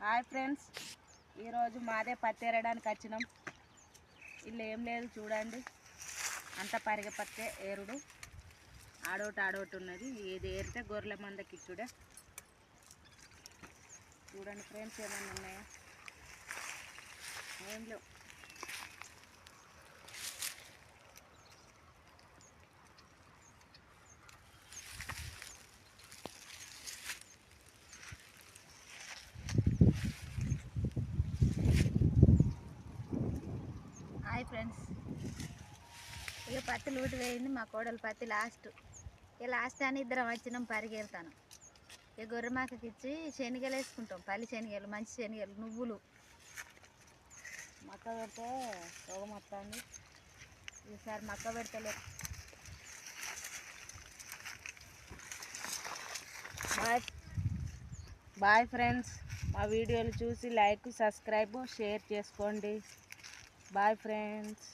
Hi friends, ఈరోజు మాదే పత్తి ఏరడానికి వచ్చినాం. ఇల్లు ఏం లేదు చూడండి, అంత పరిగె పత్తే ఏరుడు. ఆడోటి ఉన్నది. ఇది ఏరితే గొర్రెల మందకి ఇచ్చుడే. చూడండి ఫ్రెండ్స్, ఏమన్నా ఉన్నాయా? ఏం లేవు. హాయ్ ఫ్రెండ్స్, ఇక పత్తి లూటి వేయింది. మా కోడలు పత్తి లాస్ట్ అని ఇద్దరం వచ్చినాం పరిగెడతాను. ఇక గొర్రె మాకకి ఇచ్చి శనగలు వేసుకుంటాం. పల్లి శనగలు, మంచి శనగలు, నువ్వులు. మక్క పెడితే రోగం వస్తుంది. ఈసారి మక్క పెడతలే. బాయ్ ఫ్రెండ్స్, మా వీడియోలు చూసి లైక్, సబ్స్క్రైబ్, షేర్ చేసుకోండి. Bye friends.